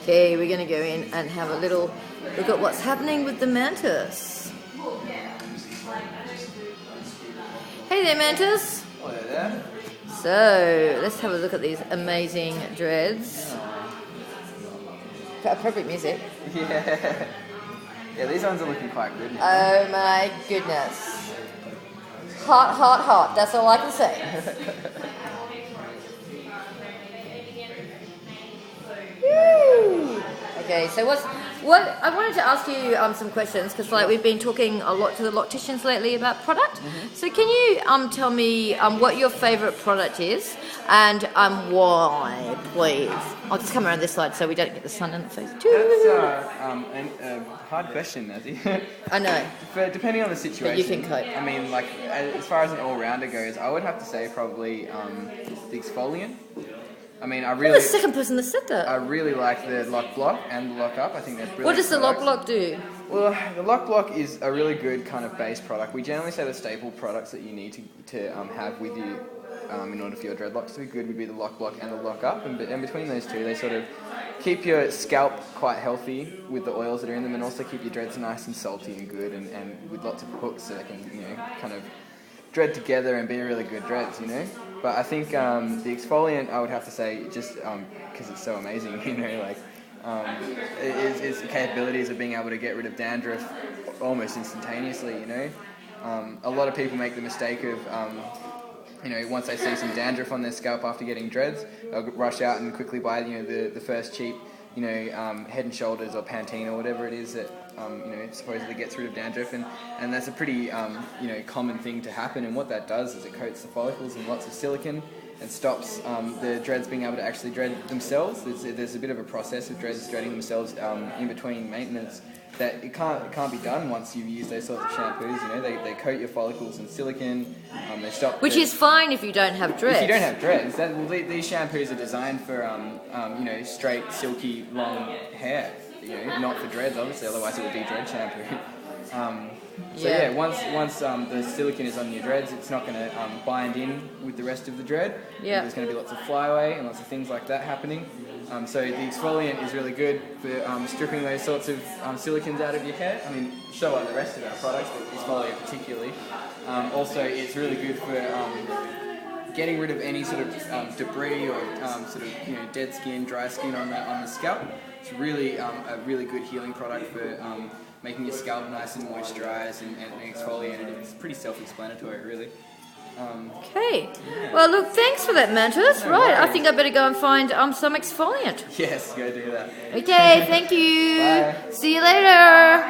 Okay, we're going to go in and have a little look at what's happening with the mantis. Hey there, mantis. Hello there. So, let's have a look at these amazing dreads. Appropriate music. Yeah. Yeah, these ones are looking quite good now. Oh my goodness. Hot, hot, hot. That's all I can say. Woo. Okay, so what I wanted to ask you some questions because like we've been talking a lot to the locticians lately about product. Mm-hmm. So can you tell me what your favourite product is and why, please? I'll just come around this side so we don't get the sun in the face. That's a hard question, Nazzy. I know. Depending on the situation. But you can cope. I mean, like as far as an all-rounder goes, I would have to say probably the exfoliant. I mean, You're the second person that said that. I really like the lock block and the lock up. I think that's brilliant. What does the lock products. block do? Well, the lock block is a really good kind of base product. We generally say the staple products that you need to have with you in order for your dreadlocks to be good would be the lock block and the lock up. And between those two, they sort of keep your scalp quite healthy with the oils that are in them, and also keep your dreads nice and salty and good, and with lots of hooks so they can kind of dread together and be really good dreads, But I think the exfoliant, I would have to say, just because it's so amazing, like its capabilities of being able to get rid of dandruff almost instantaneously, A lot of people make the mistake of, once they see some dandruff on their scalp after getting dreads, they'll rush out and quickly buy, the first cheap, Head and Shoulders or Pantene or whatever it is that, supposedly gets rid of dandruff, and that's a pretty, common thing to happen. And what that does is it coats the follicles in lots of silicone and stops the dreads being able to actually dread themselves. There's a bit of a process of dreads dreading themselves in between maintenance that it can't be done once you use those sorts of shampoos. They coat your follicles in silicone. They stop. Which is fine if you don't have dreads. If you don't have dreads, these shampoos are designed for straight, silky, long hair. Not for dreads, obviously. Otherwise, it would be dread shampoo. Once the silicone is on your dreads, it's not going to bind in with the rest of the dread. Yeah. There's going to be lots of flyaway and lots of things like that happening. So the exfoliant is really good for stripping those sorts of silicones out of your hair. I mean, so are the rest of our products, but exfoliant particularly. Also, it's really good for getting rid of any sort of debris or dead skin, dry skin on the scalp. It's really a really good healing product for making your scalp nice and moisturised and exfoliated. It's pretty self-explanatory, really. Okay. Well, look, thanks for that, Mantis. No right, worries. I think I better go and find some exfoliant. Yes, go do that. Okay, thank you. Bye. See you later.